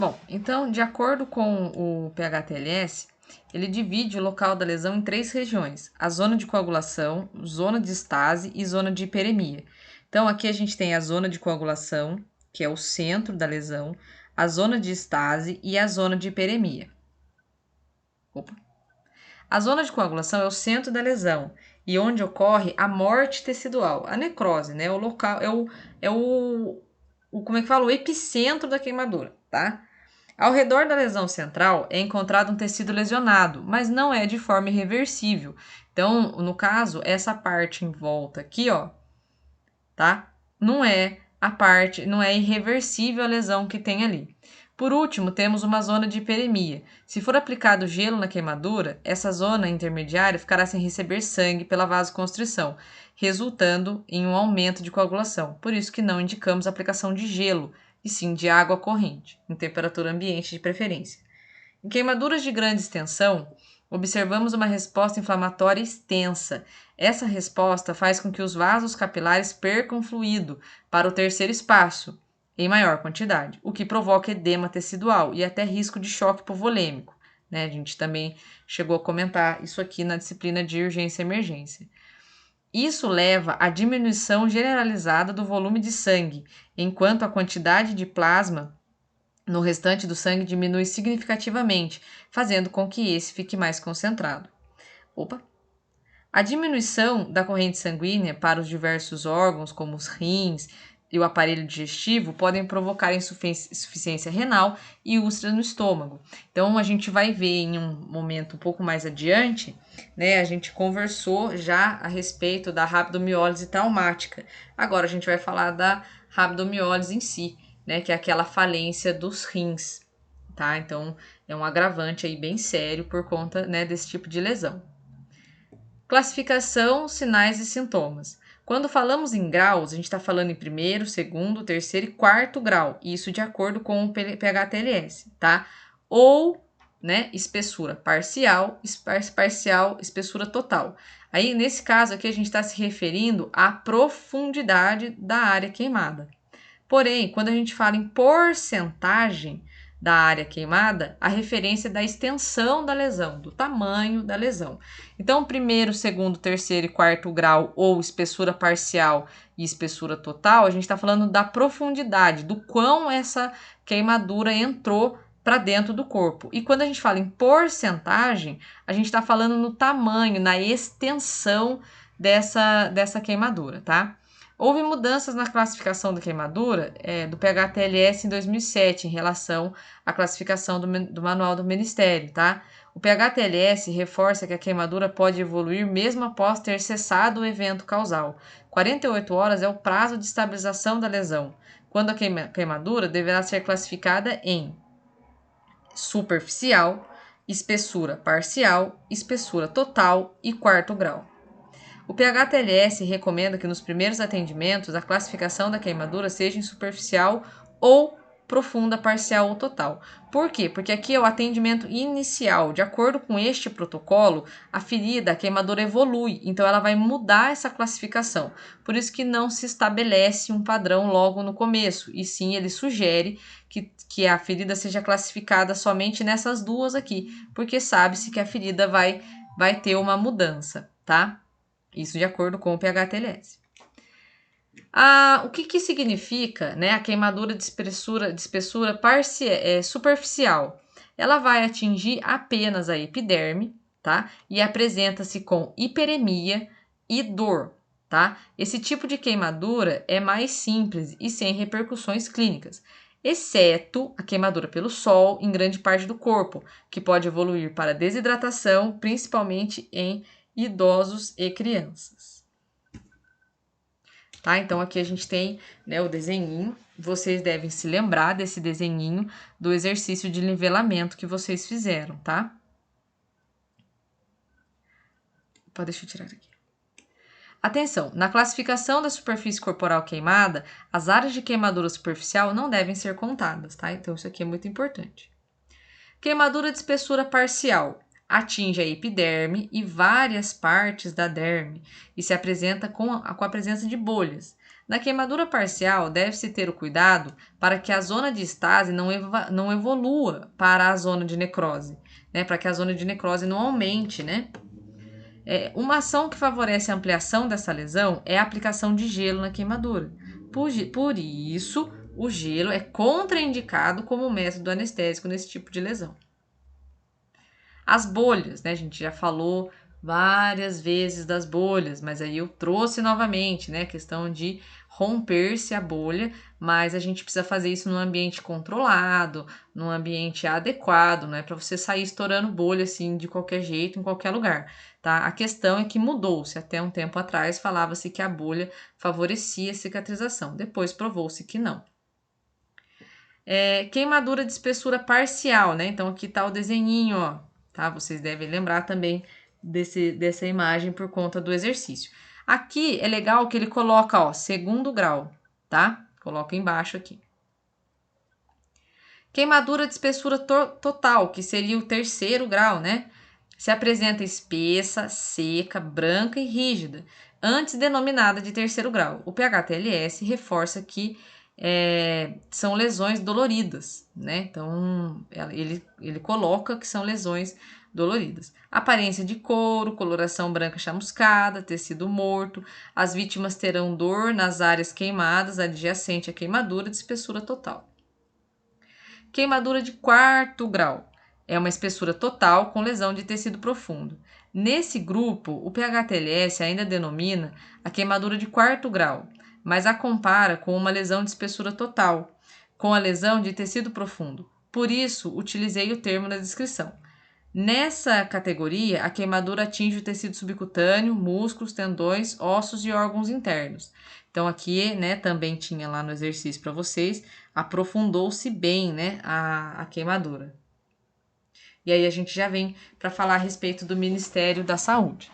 Bom, então, de acordo com o PHTLS, ele divide o local da lesão em 3 regiões: a zona de coagulação, zona de estase e zona de hiperemia. Então, aqui a gente tem a zona de coagulação, que é o centro da lesão, a zona de estase e a zona de hiperemia. Opa. A zona de coagulação é o centro da lesão e onde ocorre a morte tecidual, a necrose, né? O local como é que fala? O epicentro da queimadura, tá? Ao redor da lesão central é encontrado um tecido lesionado, mas não é de forma irreversível. Então, no caso, essa parte em volta aqui, ó, tá? Não é irreversível a lesão que tem ali. Por último, temos uma zona de hiperemia. Se for aplicado gelo na queimadura, essa zona intermediária ficará sem receber sangue pela vasoconstrição, resultando em um aumento de coagulação. Por isso que não indicamos a aplicação de gelo, e sim de água corrente, em temperatura ambiente de preferência. Em queimaduras de grande extensão, observamos uma resposta inflamatória extensa. Essa resposta faz com que os vasos capilares percam fluido para o terceiro espaço, em maior quantidade, o que provoca edema tecidual e até risco de choque hipovolêmico. Né? A gente também chegou a comentar isso aqui na disciplina de urgência e emergência. Isso leva à diminuição generalizada do volume de sangue, enquanto a quantidade de plasma no restante do sangue diminui significativamente, fazendo com que esse fique mais concentrado. A diminuição da corrente sanguínea para os diversos órgãos, como os rins e o aparelho digestivo, podem provocar insuficiência renal e úlcera no estômago. Então, a gente vai ver em um momento um pouco mais adiante, né? A gente conversou já a respeito da rabdomiólise traumática. Agora, a gente vai falar da rabdomiólise em si, né? Que é aquela falência dos rins, tá? Então, é um agravante aí bem sério por conta, né, desse tipo de lesão. Classificação, sinais e sintomas. Quando falamos em graus, a gente está falando em primeiro, segundo, terceiro e quarto grau, isso de acordo com o PHTLS, tá? Ou, né, espessura parcial, espessura total. Aí, nesse caso aqui, a gente está se referindo à profundidade da área queimada. Porém, quando a gente fala em porcentagem da área queimada, a referência é da extensão da lesão, do tamanho da lesão. Então, primeiro, segundo, terceiro e quarto grau, ou espessura parcial e espessura total, a gente está falando da profundidade, do quão essa queimadura entrou para dentro do corpo. E quando a gente fala em porcentagem, a gente está falando no tamanho, na extensão dessa queimadura, tá? Houve mudanças na classificação da queimadura do PHTLS em 2007 em relação à classificação do manual do Ministério, tá? O PHTLS reforça que a queimadura pode evoluir mesmo após ter cessado o evento causal. 48 horas é o prazo de estabilização da lesão, quando a queimadura deverá ser classificada em superficial, espessura parcial, espessura total e quarto grau. O PHTLS recomenda que nos primeiros atendimentos a classificação da queimadura seja em superficial ou profunda, parcial ou total. Por quê? Porque aqui é o atendimento inicial. De acordo com este protocolo, a ferida, a queimadura evolui, então ela vai mudar essa classificação. Por isso que não se estabelece um padrão logo no começo, e sim ele sugere que a ferida seja classificada somente nessas duas aqui, porque sabe-se que a ferida vai ter uma mudança, tá? Isso de acordo com o PHTLS. O que significa, né, a queimadura de espessura superficial? Ela vai atingir apenas a epiderme, tá? E apresenta-se com hiperemia e dor, tá? Esse tipo de queimadura é mais simples e sem repercussões clínicas, exceto a queimadura pelo sol em grande parte do corpo, que pode evoluir para desidratação, principalmente em idosos e crianças. Tá? Então, aqui a gente tem, né, o desenhinho. Vocês devem se lembrar desse desenhinho do exercício de nivelamento que vocês fizeram, tá? Deixa eu tirar aqui. Atenção, na classificação da superfície corporal queimada, as áreas de queimadura superficial não devem ser contadas, tá? Então, isso aqui é muito importante. Queimadura de espessura parcial. Atinge a epiderme e várias partes da derme e se apresenta com a presença de bolhas. Na queimadura parcial, deve-se ter o cuidado para que a zona de estase não evolua para a zona de necrose, né? Para que a zona de necrose não aumente, né? Uma ação que favorece a ampliação dessa lesão é a aplicação de gelo na queimadura. Por isso, o gelo é contraindicado como método anestésico nesse tipo de lesão. As bolhas, né? A gente já falou várias vezes das bolhas, mas aí eu trouxe novamente, né? A questão de romper-se a bolha, mas a gente precisa fazer isso num ambiente controlado, num ambiente adequado, não é para você sair estourando bolha assim de qualquer jeito, em qualquer lugar, tá? A questão é que mudou-se. Até um tempo atrás falava-se que a bolha favorecia a cicatrização, depois provou-se que não. Queimadura de espessura parcial, né? Então aqui tá o desenhinho, ó, tá? Vocês devem lembrar também dessa imagem por conta do exercício. Aqui é legal que ele coloca, ó, 2º grau, tá? Coloca embaixo aqui. Queimadura de espessura total, que seria o 3º grau, né? Se apresenta espessa, seca, branca e rígida, antes denominada de 3º grau. O PHTLS reforça que são lesões doloridas, né? Então, ele coloca que são lesões doloridas. Aparência de couro, coloração branca chamuscada, tecido morto. As vítimas terão dor nas áreas queimadas adjacente à queimadura de espessura total. Queimadura de 4º grau. É uma espessura total com lesão de tecido profundo. Nesse grupo, o PHTLS ainda denomina a queimadura de 4º grau, mas a compara com uma lesão de espessura total, com a lesão de tecido profundo. Por isso, utilizei o termo na descrição. Nessa categoria, a queimadura atinge o tecido subcutâneo, músculos, tendões, ossos e órgãos internos. Então, aqui, né, também tinha lá no exercício para vocês, aprofundou-se bem, né, a queimadura. E aí a gente já vem para falar a respeito do Ministério da Saúde.